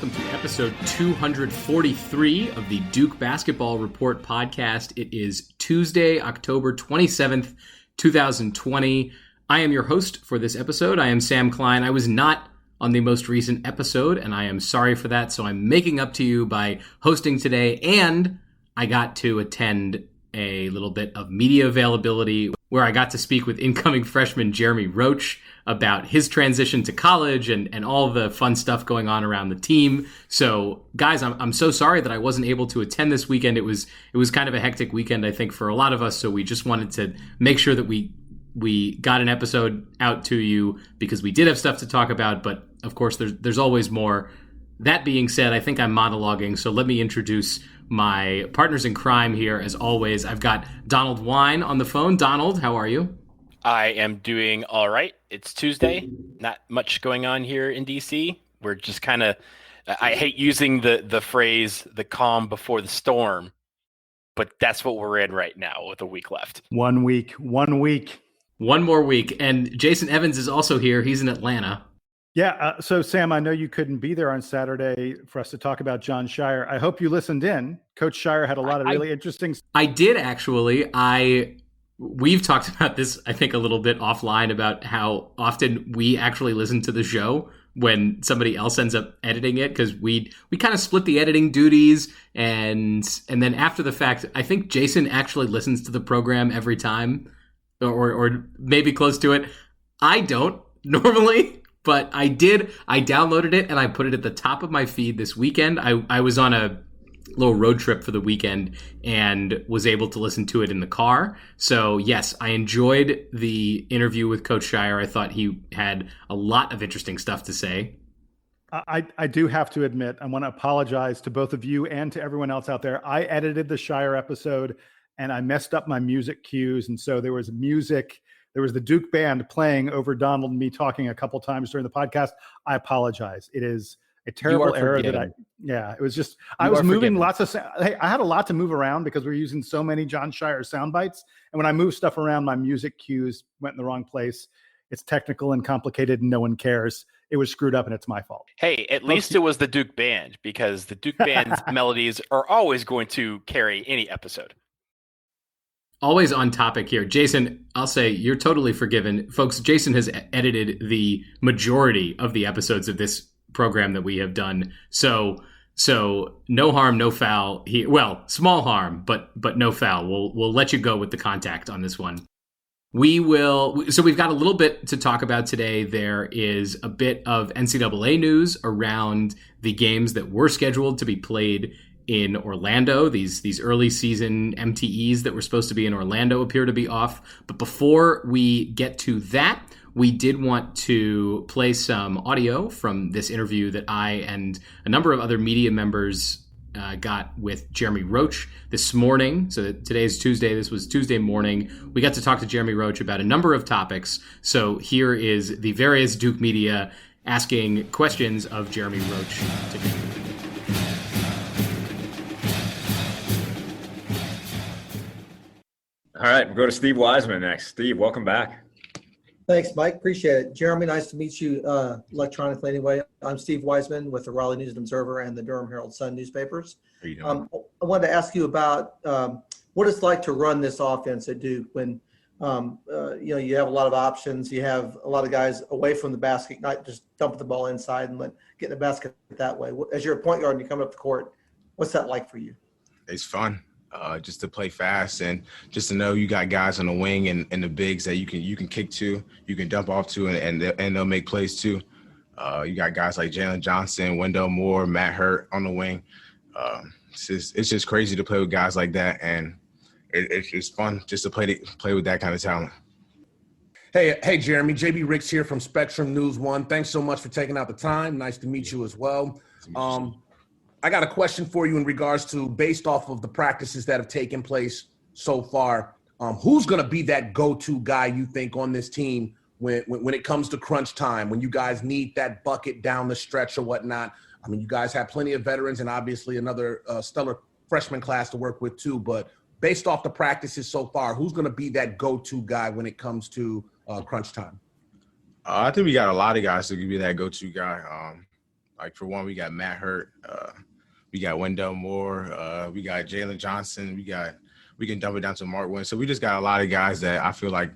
welcome to episode 243 of the Duke Basketball Report podcast. It is Tuesday, October 27th, 2020. I am your host for this episode. I am Sam Klein. I was not on the most recent episode, and I am sorry for that, so I'm making up to you by hosting today, and I got to attend a little bit of media availability where I got to speak with incoming freshman Jeremy Roach about his transition to college and all the fun stuff going on around the team. So, guys, I'm so sorry that I wasn't able to attend this weekend. It was kind of a hectic weekend, I think, for a lot of us. So we just wanted to make sure that we got an episode out to you because we did have stuff to talk about. But of course, there's always more. That being said, I think I'm monologuing. So let me introduce my partners in crime here. As always, I've got Donald Wine on the phone. Donald, how are you? I am doing all right. It's Tuesday. Not much going on here in DC. We're just kind of, I hate using the phrase, the calm before the storm, but that's what we're in right now with a week left. 1 week. One more week. And Jason Evans is also here. He's in Atlanta. Yeah. So, Sam, I know you couldn't be there on Saturday for us to talk about John Shire. I hope you listened in. Coach Shire had a lot of really interesting. I did, actually. We've talked about this, I think, a little bit offline about how often we actually listen to the show when somebody else ends up editing it, because we kind of split the editing duties, and then after the fact, I think Jason actually listens to the program every time, or maybe close to it. I don't normally, but I did. I downloaded it and I put it at the top of my feed this weekend. I was on a little road trip for the weekend and was able to listen to it in the car. So yes, I enjoyed the interview with Coach Shire. I thought he had a lot of interesting stuff to say. I do have to admit, I want to apologize to both of you and to everyone else out there. I edited the Shire episode and I messed up my music cues. And so there was the Duke band playing over Donald and me talking a couple times during the podcast. I apologize. It is a terrible error it was just, I was moving lots of, I had a lot to move around because we're using so many John Shire sound bites. And when I move stuff around, my music cues went in the wrong place. It's technical and complicated and no one cares. It was screwed up and it's my fault. Hey, at least it was the Duke band, because the Duke band's melodies are always going to carry any episode. Always on topic here. Jason, I'll say you're totally forgiven. Folks, Jason has edited the majority of the episodes of this program that we have done. So no harm, no foul here. Well, small harm, but no foul. We'll let you go with the contact on this one. We've got a little bit to talk about today. There is a bit of NCAA news around the games that were scheduled to be played in Orlando. These early season MTEs that were supposed to be in Orlando appear to be off. But before we get to that, we did want to play some audio from this interview that I and a number of other media members got with Jeremy Roach this morning. So today is Tuesday. This was Tuesday morning. We got to talk to Jeremy Roach about a number of topics. So here is the various Duke media asking questions of Jeremy Roach today. All right, we'll go to Steve Wiseman next. Steve, welcome back. Thanks, Mike. Appreciate it. Jeremy, nice to meet you electronically anyway. I'm Steve Wiseman with the Raleigh News and Observer and the Durham Herald Sun newspapers. How are you doing? I wanted to ask you about what it's like to run this offense at Duke when you have a lot of options. You have a lot of guys away from the basket, not just dump the ball inside and get the basket that way. As you're a point guard and you come up the court, what's that like for you? It's fun. Just to play fast and just to know you got guys on the wing and the bigs that you can kick to, you can dump off to, and they'll make plays too. You got guys like Jalen Johnson, Wendell Moore, Matt Hurt on the wing. It's just crazy to play with guys like that, and it's fun just to play with that kind of talent. Hey, Jeremy. JB Ricks here from Spectrum News 1. Thanks so much for taking out the time. Nice to meet you as well. I got a question for you in regards to, based off of the practices that have taken place so far, who's going to be that go-to guy you think on this team when it comes to crunch time, when you guys need that bucket down the stretch or whatnot? I mean, you guys have plenty of veterans and obviously another stellar freshman class to work with too, but based off the practices so far, who's going to be that go-to guy when it comes to crunch time? I think we got a lot of guys that could be that go-to guy. Like for one, we got Matt Hurt, we got Wendell Moore, we got Jalen Johnson, we can dump it down to Mark Wynn. So we just got a lot of guys that I feel like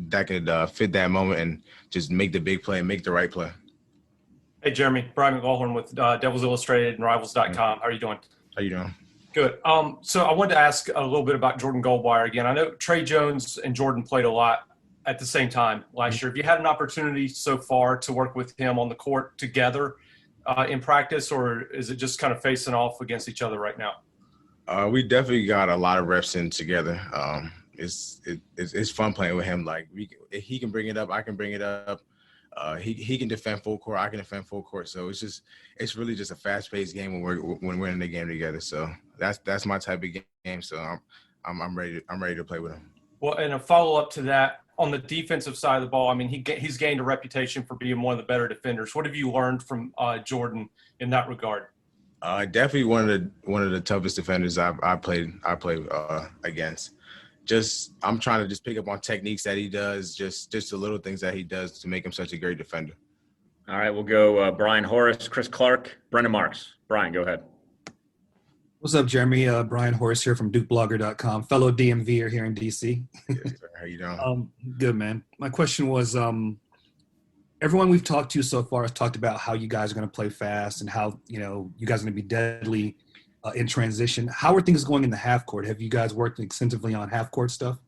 that could fit that moment and just make the big play and make the right play. Hey, Jeremy, Brian McGallhorn with Devils Illustrated and Rivals.com. How are you doing? How you doing? Good. So I wanted to ask a little bit about Jordan Goldwire again. I know Trey Jones and Jordan played a lot at the same time last year. Have you had an opportunity so far to work with him on the court together in practice, or is it just kind of facing off against each other right now? We definitely got a lot of reps in together. It's fun playing with him. Like he can bring it up, I can bring it up. He can defend full court, I can defend full court. So it's really just a fast paced game when we're in the game together. So that's my type of game. So I'm ready to play with him. Well, and a follow up to that, on the defensive side of the ball, I mean, he's gained a reputation for being one of the better defenders. What have you learned from Jordan in that regard? Definitely one of the toughest defenders I played against. I'm trying to just pick up on techniques that he does, just the little things that he does to make him such a great defender. All right, we'll go Brian Horace, Chris Clark, Brendan Marks. Brian, go ahead. What's up, Jeremy? Brian Horace here from DukeBlogger.com, fellow DMVer here in DC. Yes, sir. How you doing? Good, man. My question was, everyone we've talked to so far has talked about how you guys are going to play fast and how, you guys are going to be deadly in transition. How are things going in the half court? Have you guys worked extensively on half court stuff?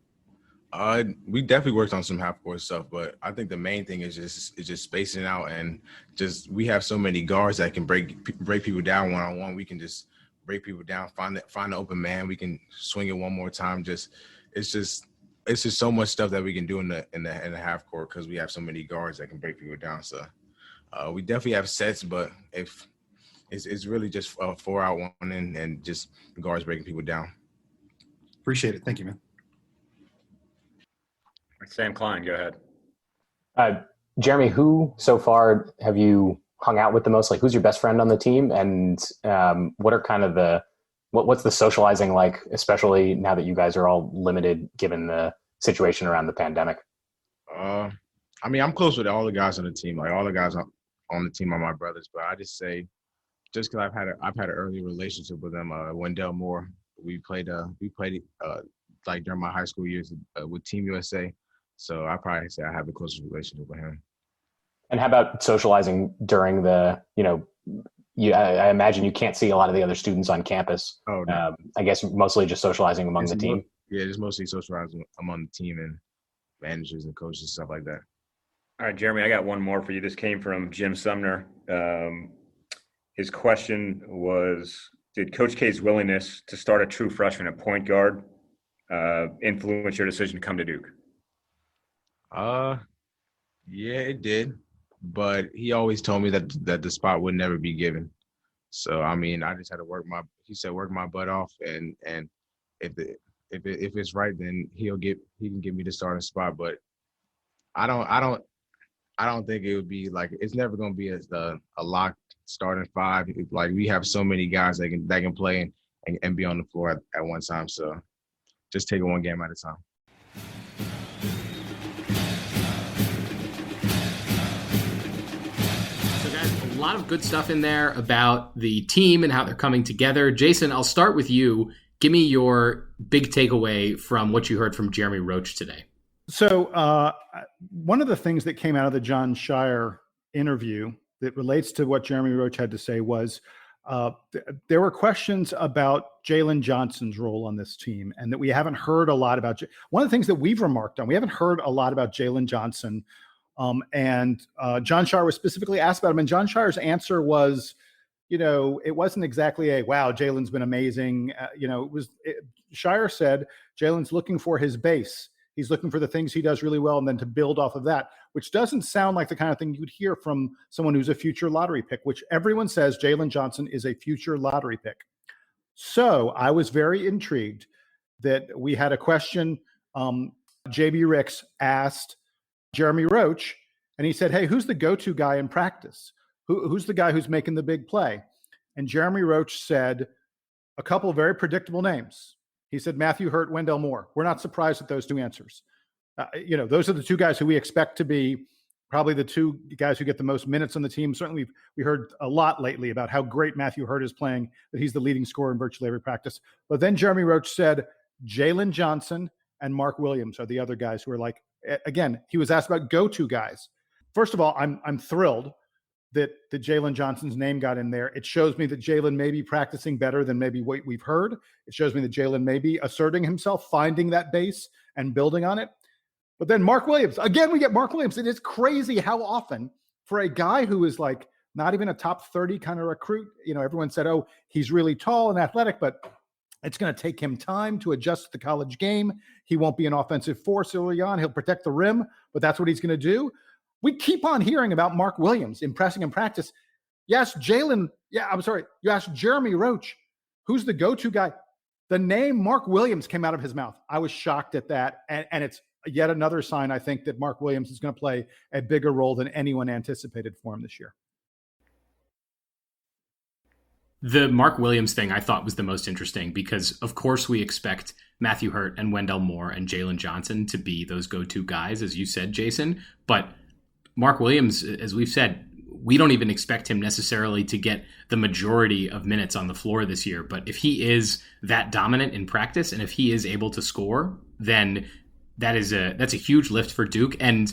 We definitely worked on some half court stuff, but I think the main thing is just spacing out and just we have so many guards that can break people down one on one. We can just break people down, find the open man. We can swing it one more time. It's just so much stuff that we can do in the half court because we have so many guards that can break people down. So we definitely have sets, but if it's really just 4 out 1 and just guards breaking people down. Appreciate it. Thank you, man. Sam Klein, go ahead. Jeremy, who so far have you hung out with the most? Like, who's your best friend on the team? And what are kind of what's the socializing like, especially now that you guys are all limited given the situation around the pandemic? I mean, I'm close with all the guys on the team. Like all the guys on the team are my brothers, but I just say, just because I've had an early relationship with them. Wendell Moore, we played like during my high school years with Team USA. So I probably say I have the closest relationship with him. And how about socializing during the, I imagine you can't see a lot of the other students on campus. Oh, no. I guess mostly just socializing among the team. Yeah, just mostly socializing among the team and managers and coaches and stuff like that. All right, Jeremy, I got one more for you. This came from Jim Sumner. His question was, did Coach K's willingness to start a true freshman at point guard influence your decision to come to Duke? Yeah, it did. But he always told me that the spot would never be given. So I mean, I just had to work my butt off, and if it's right, then he can give me the starting spot. But I don't think it would be like, it's never going to be a locked starting five. Like we have so many guys that can play and be on the floor at one time. So just take it one game at a time. A lot of good stuff in there about the team and how they're coming together. Jason, I'll start with you. Give me your big takeaway from what you heard from Jeremy Roach today. So one of the things that came out of the John Shire interview that relates to what Jeremy Roach had to say was there were questions about Jalen Johnson's role on this team, and that we haven't heard a lot about. One of the things that we've remarked on, we haven't heard a lot about Jalen Johnson. And John Shire was specifically asked about him, and John Shire's answer was, it wasn't exactly a, wow, Jalen's been amazing. Shire said Jalen's looking for his base. He's looking for the things he does really well and then to build off of that, which doesn't sound like the kind of thing you'd hear from someone who's a future lottery pick, which everyone says Jalen Johnson is a future lottery pick. So I was very intrigued that we had a question. JB Ricks asked Jeremy Roach, and he said, hey, who's the go-to guy in practice? Who's the guy who's making the big play? And Jeremy Roach said a couple of very predictable names. He said Matthew Hurt, Wendell Moore. We're not surprised at those two answers. Those are the two guys who we expect to be probably the two guys who get the most minutes on the team. Certainly, we heard a lot lately about how great Matthew Hurt is playing, that he's the leading scorer in virtually every practice. But then Jeremy Roach said Jalen Johnson and Mark Williams are the other guys who are like, again, he was asked about go-to guys. First of all, I'm thrilled that Jalen Johnson's name got in there. It shows me that Jalen may be practicing better than maybe what we've heard. It shows me that Jalen may be asserting himself, finding that base and building on it. But then Mark Williams, again, we get Mark Williams. And it's crazy how often for a guy who is like not even a top 30 kind of recruit, everyone said, oh, he's really tall and athletic, but it's going to take him time to adjust to the college game. He won't be an offensive force early on. He'll protect the rim, but that's what he's going to do. We keep on hearing about Mark Williams impressing in practice. Yes, Jalen. Yeah, I'm sorry. You asked Jeremy Roach, who's the go-to guy? The name Mark Williams came out of his mouth. I was shocked at that. And it's yet another sign, I think, that Mark Williams is going to play a bigger role than anyone anticipated for him this year. The Mark Williams thing I thought was the most interesting because, of course, we expect Matthew Hurt and Wendell Moore and Jalen Johnson to be those go-to guys, as you said, Jason. But Mark Williams, as we've said, we don't even expect him necessarily to get the majority of minutes on the floor this year. But if he is that dominant in practice and if he is able to score, then that's a huge lift for Duke. And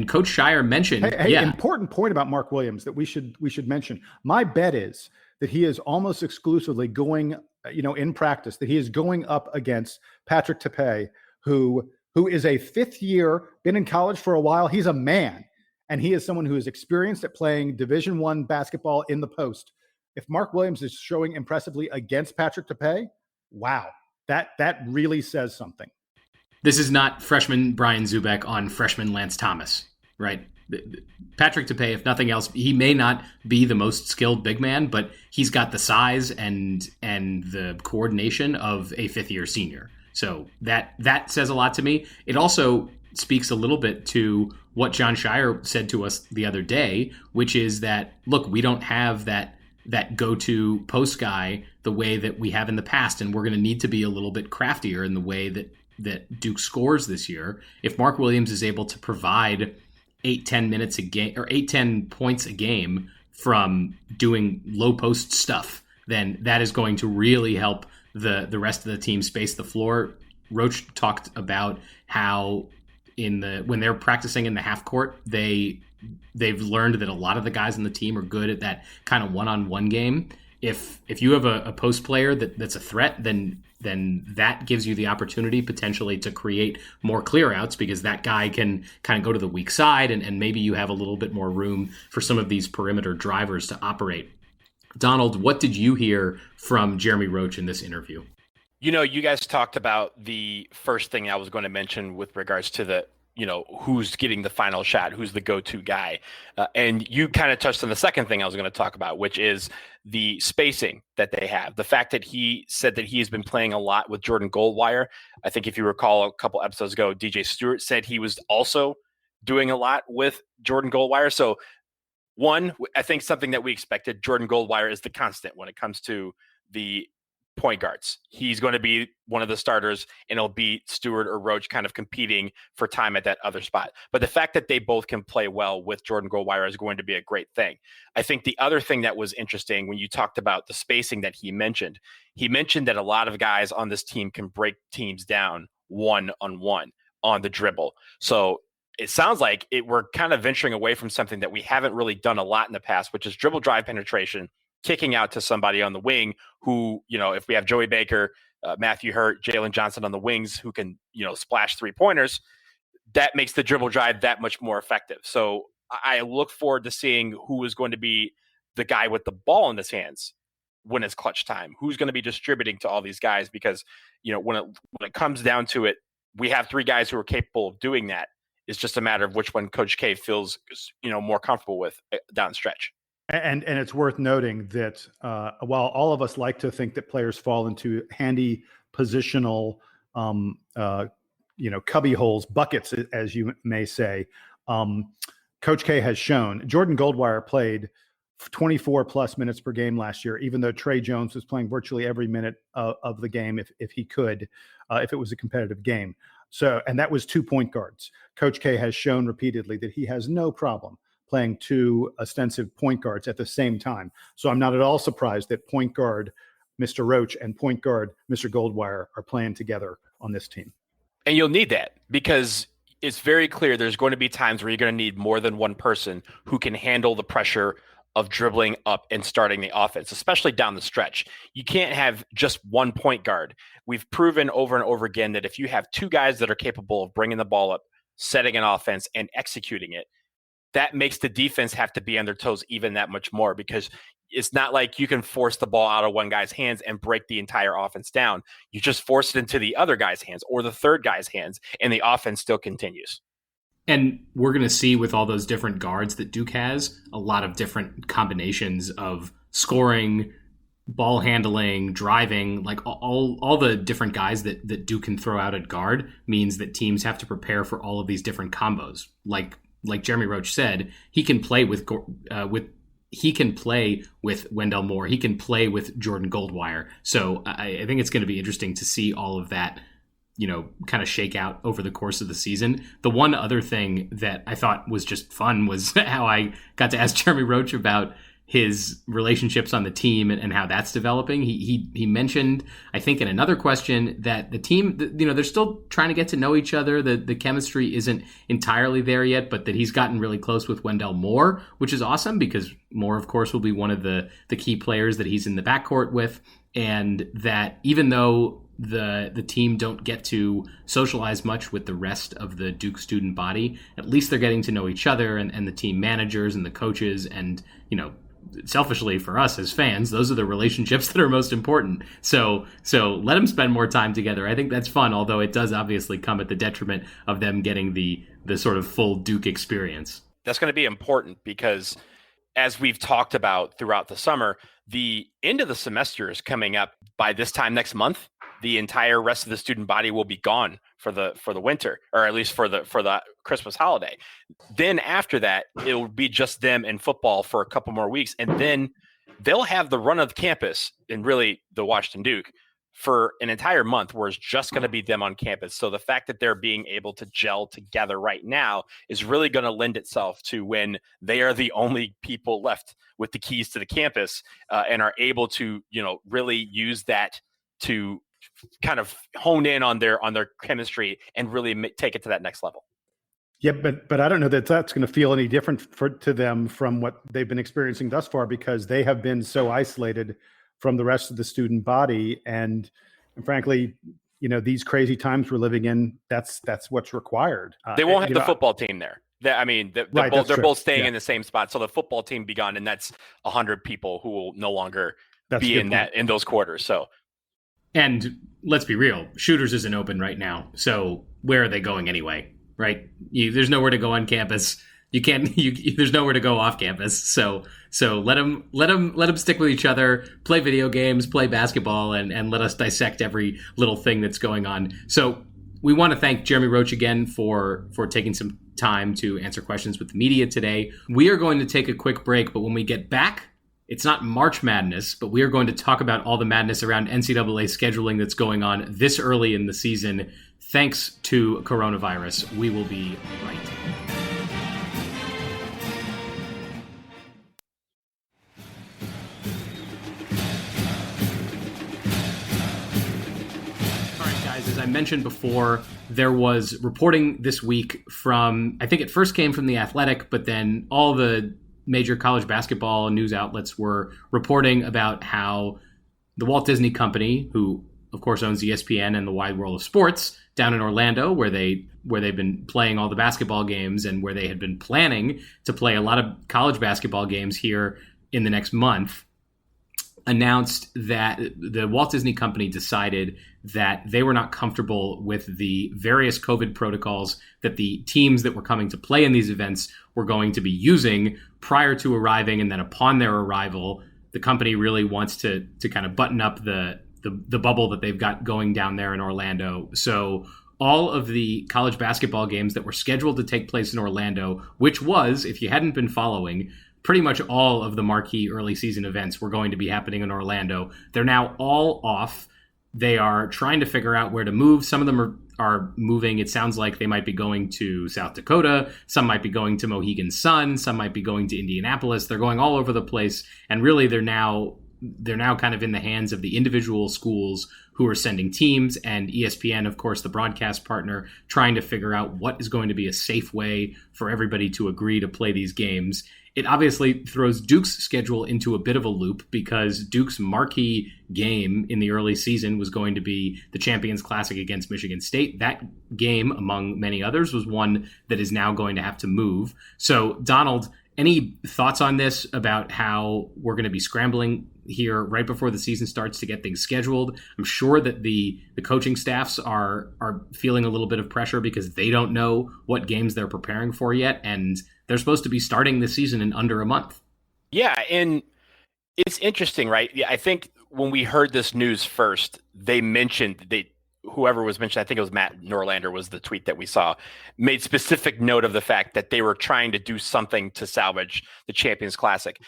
Coach Scheyer mentioned, important point about Mark Williams that we should mention. My bet is that he is almost exclusively going, in practice, that he is going up against Patrick Tepe, who is a fifth year, been in college for a while. He's a man, and he is someone who is experienced at playing Division I basketball in the post. If Mark Williams is showing impressively against Patrick Tepe, wow, that really says something. This is not freshman Brian Zubek on freshman Lance Thomas, right? Patrick Tepe, if nothing else, he may not be the most skilled big man, but he's got the size and the coordination of a fifth-year senior. So that says a lot to me. It also speaks a little bit to what John Scheyer said to us the other day, which is that, look, we don't have that go-to post guy the way that we have in the past, and we're going to need to be a little bit craftier in the way that Duke scores this year. If Mark Williams is able to provide 8-10 minutes a game or 8-10 points a game from doing low post stuff, then that is going to really help the rest of the team space the floor. Roach talked about how when they're practicing in the half court, they've learned that a lot of the guys on the team are good at that kind of one-on-one game. If you have a post player that's a threat, then that gives you the opportunity potentially to create more clear outs because that guy can kind of go to the weak side and maybe you have a little bit more room for some of these perimeter drivers to operate. Donald, what did you hear from Jeremy Roach in this interview? You guys talked about the first thing I was going to mention with regards to the, who's getting the final shot, who's the go-to guy. And you kind of touched on the second thing I was going to talk about, which is the spacing that they have. The fact that he said that he's been playing a lot with Jordan Goldwire. I think if you recall a couple episodes ago, DJ Stewart said he was also doing a lot with Jordan Goldwire. So one, I think something that we expected, Jordan Goldwire is the constant when it comes to the point guards. He's going to be one of the starters, and it'll be Stewart or Roach kind of competing for time at that other spot. But the fact that they both can play well with Jordan Goldwire is going to be a great thing. I think the other thing that was interesting when you talked about the spacing that he mentioned that a lot of guys on this team can break teams down one-on-one on the dribble. So it sounds like we're kind of venturing away from something that we haven't really done a lot in the past, which is dribble drive penetration, kicking out to somebody on the wing who, if we have Joey Baker, Matthew Hurt, Jalen Johnson on the wings who can, splash 3-pointers, that makes the dribble drive that much more effective. So I look forward to seeing who is going to be the guy with the ball in his hands when it's clutch time, who's going to be distributing to all these guys, because, when it comes down to it, we have 3 guys who are capable of doing that. It's just a matter of which one Coach K feels, more comfortable with down the stretch. And it's worth noting that while all of us like to think that players fall into handy positional, cubby holes, buckets, as you may say, Coach K has shown Jordan Goldwire played 24 plus minutes per game last year, even though Trey Jones was playing virtually every minute of the game if he could, if it was a competitive game. So, and that was 2 point guards. Coach K has shown repeatedly that he has no problem playing 2 ostensive point guards at the same time. So I'm not at all surprised that point guard Mr. Roach and point guard Mr. Goldwire are playing together on this team. And you'll need that because it's very clear there's going to be times where you're going to need more than one person who can handle the pressure of dribbling up and starting the offense, especially down the stretch. You can't have just one point guard. We've proven over and over again that if you have 2 guys that are capable of bringing the ball up, setting an offense, and executing it, that makes the defense have to be on their toes even that much more, because it's not like you can force the ball out of one guy's hands and break the entire offense down. You just force it into the other guy's hands or the third guy's hands, and the offense still continues. And we're going to see with all those different guards that Duke has, a lot of different combinations of scoring, ball handling, driving, like all the different guys that Duke can throw out at guard means that teams have to prepare for all of these different combos. Like Jeremy Roach said, he can play with Wendell Moore. He can play with Jordan Goldwire. So I think it's going to be interesting to see all of that, kind of shake out over the course of the season. The one other thing that I thought was just fun was how I got to ask Jeremy Roach about his relationships on the team and how that's developing. He mentioned, I think in another question, that the team, they're still trying to get to know each other. The chemistry isn't entirely there yet, but that he's gotten really close with Wendell Moore, which is awesome because Moore, of course, will be one of the key players that he's in the backcourt with. And that even though the team don't get to socialize much with the rest of the Duke student body, at least they're getting to know each other and the team managers and the coaches. And, selfishly for us as fans, those are the relationships that are most important. So let them spend more time together. I think that's fun, although it does obviously come at the detriment of them getting the sort of full Duke experience. That's going to be important because, as we've talked about throughout the summer, the end of the semester is coming up. By this time next month, the entire rest of the student body will be gone for the winter, or at least for the Christmas holiday. Then after that, it will be just them and football for a couple more weeks, and then they'll have the run of the campus and really the Washington Duke for an entire month, where it's just going to be them on campus. So the fact that they're being able to gel together right now is really going to lend itself to when they are the only people left with the keys to the campus and are able to, really use that to kind of hone in on their chemistry and really take it to that next level. Yeah, but I don't know that that's going to feel any different to them from what they've been experiencing thus far, because they have been so isolated from the rest of the student body. And frankly, these crazy times we're living in, that's what's required. They won't have the football team there. They're both staying in the same spot. So the football team be gone, and that's 100 people who will no longer be in those quarters. So, and let's be real, Shooters isn't open right now. So where are they going anyway? Right? There's nowhere to go on campus. You can't. There's nowhere to go off campus. So let them stick with each other, play video games, play basketball, and let us dissect every little thing that's going on. So we want to thank Jeremy Roach again for taking some time to answer questions with the media today. We are going to take a quick break, but when we get back, it's not March Madness, but we are going to talk about all the madness around NCAA scheduling that's going on this early in the season, thanks to coronavirus. We will be right back. As I mentioned before, there was reporting this week from, I think it first came from The Athletic, but then all the major college basketball news outlets were reporting about how the Walt Disney Company, who of course owns ESPN and the Wide World of Sports, down in Orlando, where they've been playing all the basketball games and where they had been planning to play a lot of college basketball games here in the next month, announced that the Walt Disney Company decided that they were not comfortable with the various COVID protocols that the teams that were coming to play in these events were going to be using prior to arriving. And then upon their arrival, the company really wants to kind of button up the bubble that they've got going down there in Orlando. So all of the college basketball games that were scheduled to take place in Orlando, which was, if you hadn't been following, pretty much all of the marquee early season events were going to be happening in Orlando. They're now all off. They are trying to figure out where to move. Some of them are are moving. It sounds like they might be going to South Dakota. Some might be going to Mohegan Sun. Some might be going to Indianapolis. They're going all over the place. And really, they're now kind of in the hands of the individual schools who are sending teams, and ESPN, of course, the broadcast partner, trying to figure out what is going to be a safe way for everybody to agree to play these games. It obviously throws Duke's schedule into a bit of a loop because Duke's marquee game in the early season was going to be the Champions Classic against Michigan State. That game, among many others, was one that is now going to have to move. So, Donald, any thoughts on this about how we're going to be scrambling here right before the season starts to get things scheduled? I'm sure that the coaching staffs are feeling a little bit of pressure because they don't know what games they're preparing for yet, and they're supposed to be starting the season in under a month. Yeah, and it's interesting, right? Yeah, I think when we heard this news first, they mentioned whoever was mentioned, I think it was Matt Norlander was the tweet that we saw, made specific note of the fact that they were trying to do something to salvage the Champions Classic.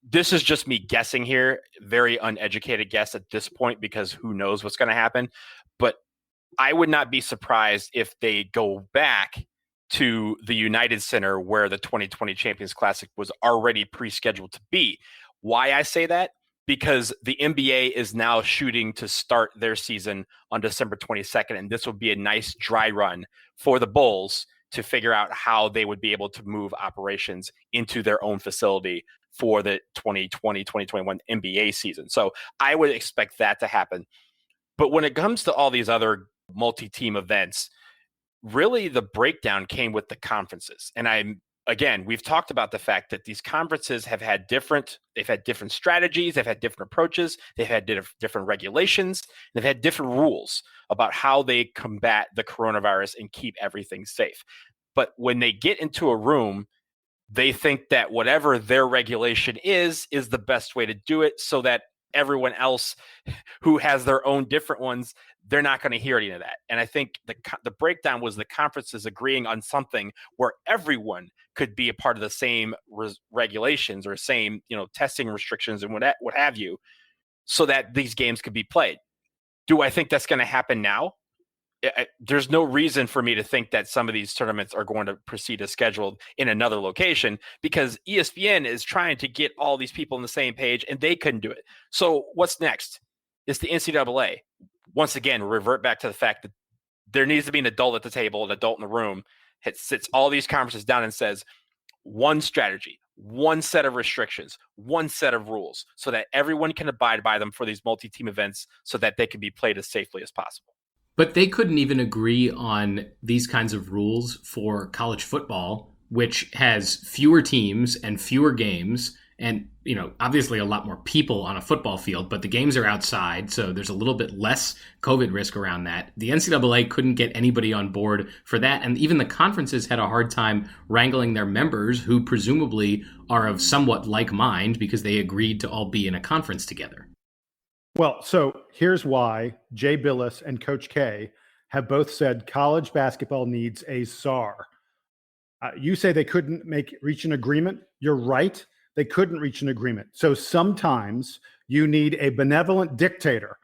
This is just me guessing here, very uneducated guess at this point, because who knows what's going to happen. But I would not be surprised if they go back to the United Center where the 2020 Champions Classic was already pre-scheduled to be. Why I say that? Because the NBA is now shooting to start their season on December 22nd, and this will be a nice dry run for the Bulls to figure out how they would be able to move operations into their own facility for the 2020-2021 NBA season. So I would expect that to happen. But when it comes to all these other multi-team events, really the breakdown came with the conferences. And we've talked about the fact that these conferences have had different strategies, they've had different approaches, they've had different regulations, they've had different rules about how they combat the coronavirus and keep everything safe. But when they get into a room, they think that whatever their regulation is the best way to do it, so that everyone else who has their own different ones, they're not going to hear any of that. And I think the breakdown was the conferences agreeing on something where everyone could be a part of the same regulations or same, testing restrictions and what have you, so that these games could be played. Do I think that's going to happen now? There's no reason for me to think that some of these tournaments are going to proceed as scheduled in another location, because ESPN is trying to get all these people on the same page and they couldn't do it. So what's next? It's the NCAA. Once again, revert back to the fact that there needs to be an adult at the table, an adult in the room, sits all these conferences down and says, one strategy, one set of restrictions, one set of rules, so that everyone can abide by them for these multi-team events, so that they can be played as safely as possible. But they couldn't even agree on these kinds of rules for college football, which has fewer teams and fewer games and, obviously a lot more people on a football field, but the games are outside, so there's a little bit less COVID risk around that. The NCAA couldn't get anybody on board for that, and even the conferences had a hard time wrangling their members, who presumably are of somewhat like mind because they agreed to all be in a conference together. Well, so here's why Jay Billis and Coach K have both said college basketball needs a czar. You say they couldn't reach an agreement. You're right. They couldn't reach an agreement. So sometimes you need a benevolent dictator.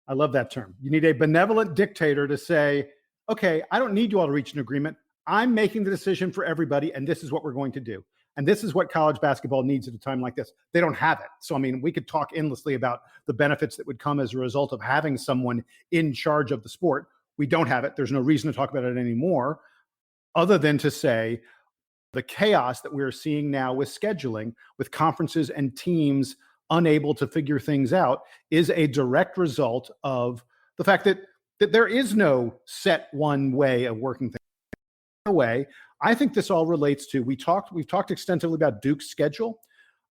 I love that term. You need a benevolent dictator to say, okay, I don't need you all to reach an agreement. I'm making the decision for everybody, and this is what we're going to do. And this is what college basketball needs at a time like this. They don't have it. So, we could talk endlessly about the benefits that would come as a result of having someone in charge of the sport. We don't have it. There's no reason to talk about it anymore, other than to say the chaos that we're seeing now with scheduling, with conferences and teams unable to figure things out, is a direct result of the fact that there is no set one way of working things. Way, I think this all relates to, we've talked extensively about Duke's schedule.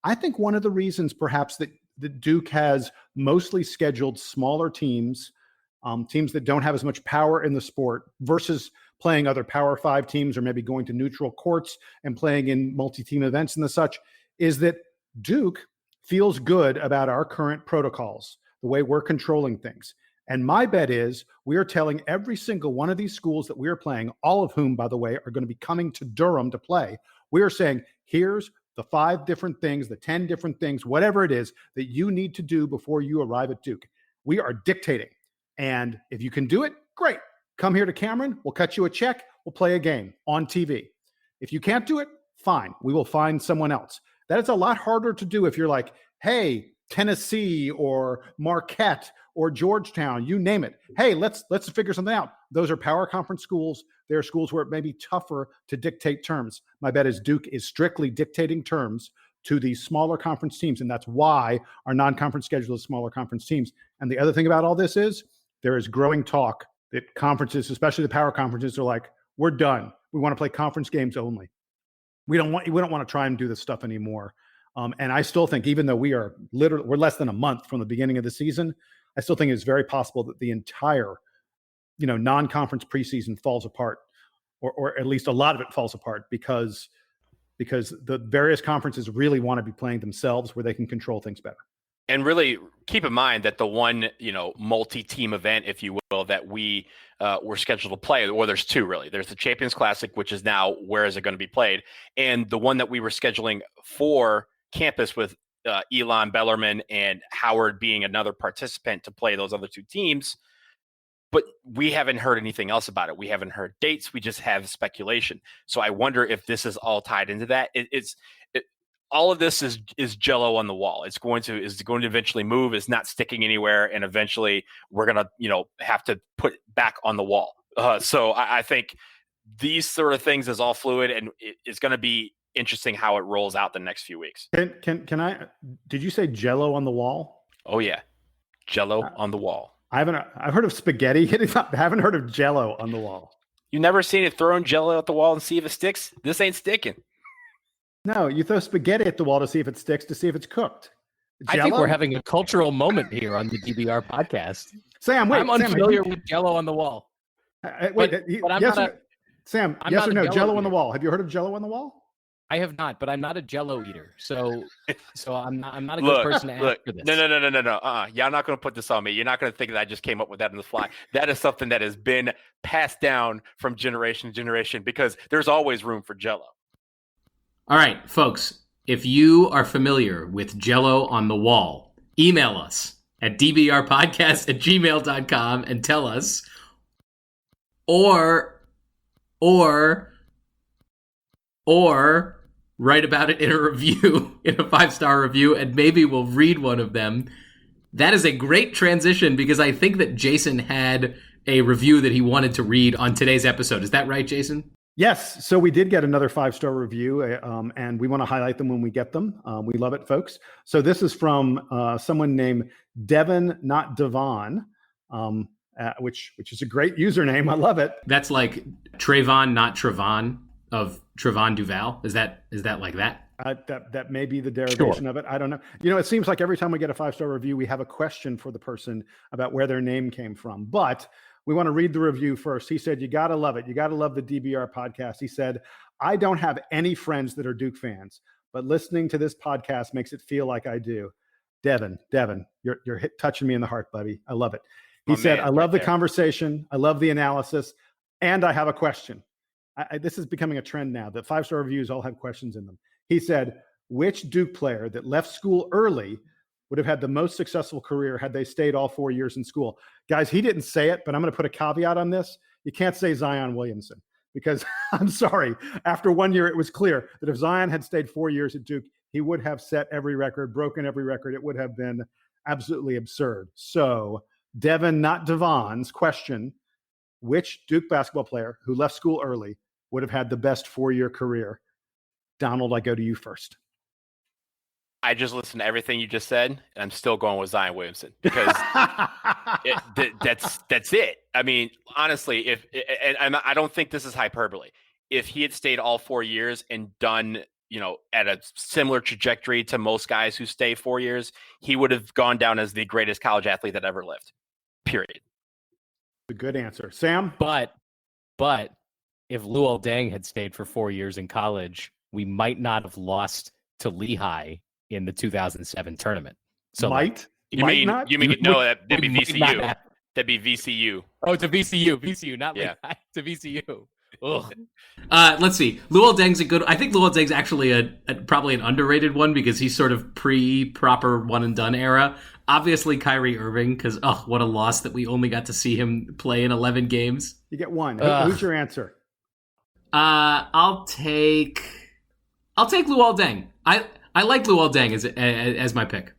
I think one of the reasons perhaps that Duke has mostly scheduled smaller teams, teams that don't have as much power in the sport, versus playing other Power 5 teams, or maybe going to neutral courts and playing in multi-team events and the such, is that Duke feels good about our current protocols, the way we're controlling things. And my bet is we are telling every single one of these schools that we are playing, all of whom, by the way, are going to be coming to Durham to play. We are saying, here's the 5 different things, the 10 different things, whatever it is that you need to do before you arrive at Duke. We are dictating. And if you can do it, great. come here to Cameron. We'll cut you a check. We'll play a game on TV. If you can't do it, fine. We will find someone else. That is a lot harder to do if you're like, hey, Tennessee or Marquette or Georgetown, you name it. Hey, let's figure something out. Those are power conference schools. They're schools where it may be tougher to dictate terms. My bet is Duke is strictly dictating terms to the smaller conference teams, and that's why our non-conference schedule is smaller conference teams. And the other thing about all this is there is growing talk that conferences, especially the power conferences, are like, we're done. We want to play conference games only. We don't want to try and do this stuff anymore. And I still think, even though we're less than a month from the beginning of the season, I still think it's very possible that the entire, non-conference preseason falls apart, or at least a lot of it falls apart because the various conferences really want to be playing themselves where they can control things better. And really keep in mind that the one, multi-team event, if you will, that we were scheduled to play, or there's two really. There's the Champions Classic, which is now where is it going to be played, and the one that we were scheduling for campus with Elon Bellarmine and Howard being another participant to play those other two teams. But we haven't heard anything else about it. We haven't heard dates. We just have speculation. So I wonder if this is all tied into that. All of this is Jello on the wall. It's going to eventually move. It's not sticking anywhere, and eventually we're gonna have to put back on the wall. So I think these sort of things is all fluid, and it's going to be interesting how it rolls out the next few weeks. Can I? Did you say Jello on the wall? Oh yeah, Jello on the wall. I've heard of spaghetti. I haven't heard of Jello on the wall. You never seen it throwing Jello at the wall and see if it sticks? This ain't sticking. No, you throw spaghetti at the wall to see if it sticks, to see if it's cooked. Jello? I think we're having a cultural moment here on the DBR podcast. Sam, I'm unfamiliar with Jello on the wall. Wait, Sam, yes or no? Jello on the wall. Have you heard of Jello on the wall? I have not, but I'm not a Jello eater, so I'm not a good person to ask for this. No. Y'all not going to put this on me. You're not going to think that I just came up with that on the fly. That is something that has been passed down from generation to generation because there's always room for Jello. All right, folks, if you are familiar with Jello on the wall, email us at dbrpodcast@gmail.com and tell us, or write about it in a review, in a 5-star review, and maybe we'll read one of them. That is a great transition because I think that Jason had a review that he wanted to read on today's episode. Is that right, Jason? Yes. So we did get another 5-star review, and we want to highlight them when we get them. We love it, folks. So this is from someone named Devon, not Devon, which is a great username. I love it. That's like Trayvon, not Trevon, of Trevon Duval. Is that like that? That may be the derivation of it. I don't know. It seems like every time we get a 5-star review, we have a question for the person about where their name came from. But we want to read the review first. He said, you got to love it. You got to love the DBR podcast. He said, I don't have any friends that are Duke fans, but listening to this podcast makes it feel like I do. Devin, you're touching me in the heart, buddy. I love it. He said, I love the conversation. I love the analysis. And I have a question. This is becoming a trend now that 5-star reviews all have questions in them. He said, which Duke player that left school early would have had the most successful career had they stayed all 4 years in school? Guys, he didn't say it, but I'm going to put a caveat on this. You can't say Zion Williamson because I'm sorry. After 1 year, it was clear that if Zion had stayed 4 years at Duke, he would have set every record, broken every record. It would have been absolutely absurd. So Devin, not Devon's question, which Duke basketball player who left school early would have had the best 4-year career? Donald, I go to you first. I just listened to everything you just said, and I'm still going with Zion Williamson because that's it. I mean, honestly, and I don't think this is hyperbole. If he had stayed all 4 years and done, at a similar trajectory to most guys who stay 4 years, he would have gone down as the greatest college athlete that ever lived. Period. A good answer, Sam. But if Luol Deng had stayed for 4 years in college, we might not have lost to Lehigh in the 2007 tournament. So You mean that'd be VCU. That'd be VCU. Oh, to VCU, not Lehigh, to VCU. Ugh. Let's see. Luol Deng's I think Luol Deng's actually probably an underrated one because he's sort of proper one and done era. Obviously Kyrie Irving, because what a loss that we only got to see him play in 11 games. You get one. Who's your answer? I'll take Luol Deng. I like Luol Deng as my pick.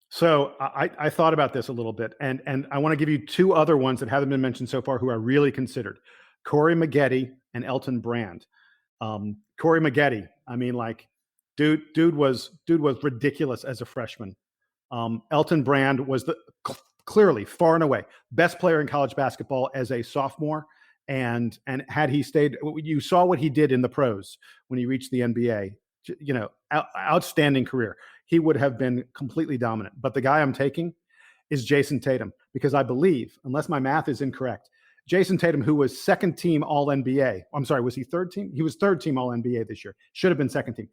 So I thought about this a little bit, and I want to give you two other ones that haven't been mentioned so far who I really considered: Corey Maggette and Elton Brand. Corey Maggette, I mean, like, dude was ridiculous as a freshman. Elton Brand was clearly far and away best player in college basketball as a sophomore, and had he stayed, you saw what he did in the pros when he reached the NBA. You know, outstanding career. He would have been completely dominant. But the guy I'm taking is Jason Tatum, because I believe, unless my math is incorrect, Jason Tatum, who was second team All NBA. I'm sorry, was he third team? He was third team All NBA this year. Should have been second team.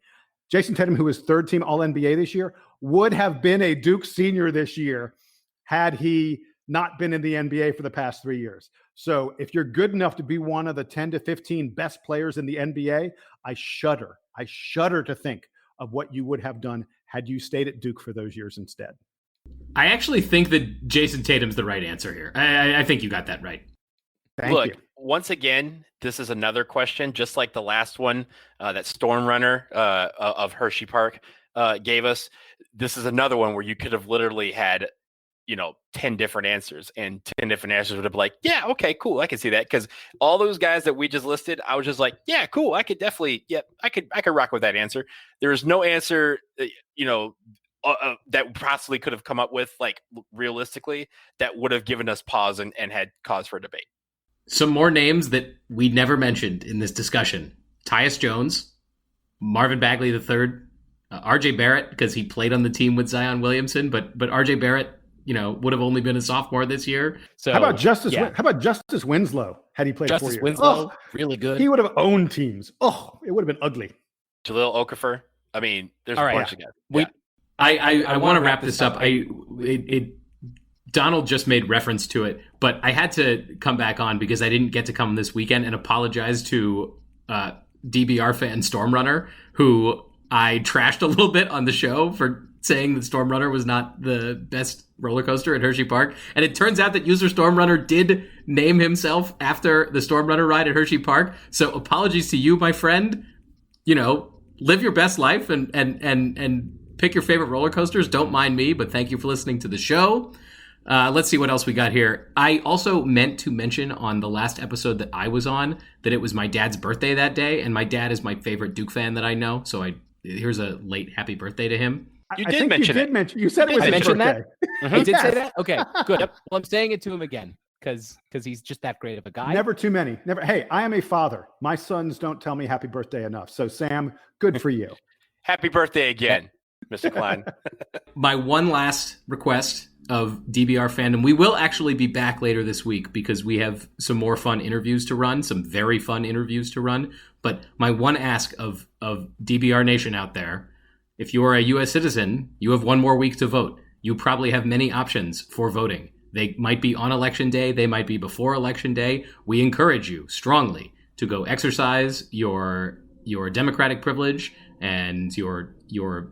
Jason Tatum, who was third team All NBA this year, would have been a Duke senior this year had he not been in the NBA for the past 3 years. So if you're good enough to be one of the 10 to 15 best players in the NBA, I shudder to think of what you would have done had you stayed at Duke for those years instead. I actually think that Jason Tatum's the right answer here. I think you got that right. Look, once again, this is another question, just like the last one that Storm Runner of Hershey Park gave us. This is another one where you could have literally had, 10 different answers, and 10 different answers would have been like, yeah, okay, cool, I can see that. Because all those guys that we just listed, I was just like, yeah, cool, I could definitely, I could rock with that answer. There is no answer, that possibly could have come up with, like, realistically, that would have given us pause and had cause for debate. Some more names that we never mentioned in this discussion: Tyus Jones, Marvin Bagley III, RJ Barrett, because he played on the team with Zion Williamson, but RJ Barrett, would have only been a sophomore this year. So how about Justice Winslow? Had he played Justice 4 years? Winslow, really good. He would have owned teams. Oh, it would have been ugly. Jaleel Okafor. I mean, there's All a right, bunch of guys. I want to wrap this up. Donald just made reference to it, but I had to come back on because I didn't get to come this weekend and apologize to DBR fan Stormrunner, who I trashed a little bit on the show for saying that Stormrunner was not the best roller coaster at Hershey Park. And it turns out that user Stormrunner did name himself after the Stormrunner ride at Hershey Park. So apologies to you, my friend. Live your best life and pick your favorite roller coasters. Don't mind me, but thank you for listening to the show. Let's see what else we got here. I also meant to mention on the last episode that I was on that it was my dad's birthday that day, and my dad is my favorite Duke fan that I know. So here's a late happy birthday to him. You did mention it. You said it was his birthday. I did say that? Okay, good. Yep. Well, I'm saying it to him again because he's just that great of a guy. Never too many. Never. Hey, I am a father. My sons don't tell me happy birthday enough. So, Sam, good for you. Happy birthday again, Mr. Klein. My one last request of DBR fandom. We will actually be back later this week because we have some more fun interviews to run, some very fun interviews to run. But my one ask of DBR Nation out there, if you are a U.S. citizen, you have one more week to vote. You probably have many options for voting. They might be on Election Day. They might be before Election Day. We encourage you strongly to go exercise your democratic privilege and your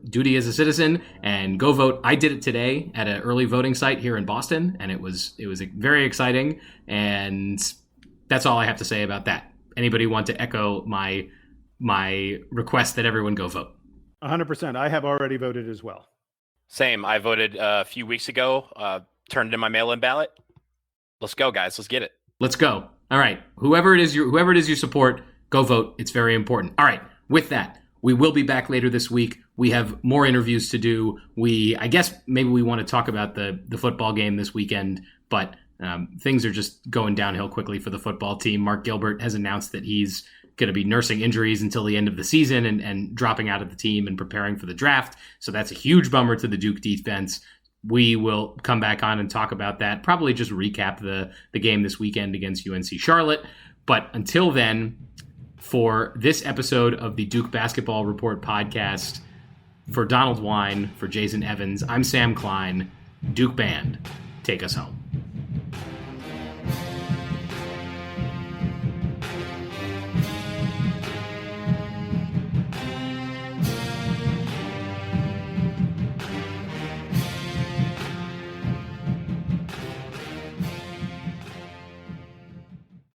duty as a citizen and go vote. I did it today at an early voting site here in Boston, and it was very exciting. And that's all I have to say about that. Anybody want to echo my request that everyone go vote? 100%. I have already voted as well. Same. I voted a few weeks ago. Turned in my mail-in ballot. Let's go, guys. Let's get it. Let's go. All right. Whoever it is you support, go vote. It's very important. All right. With that, we will be back later this week. We have more interviews to do. I guess maybe we want to talk about the football game this weekend, but things are just going downhill quickly for the football team. Mark Gilbert has announced that he's going to be nursing injuries until the end of the season and dropping out of the team and preparing for the draft. So that's a huge bummer to the Duke defense. We will come back on and talk about that, probably just recap the game this weekend against UNC Charlotte. But until then, for this episode of the Duke Basketball Report podcast, for Donald Wine, for Jason Evans, I'm Sam Klein. Duke Band, take us home.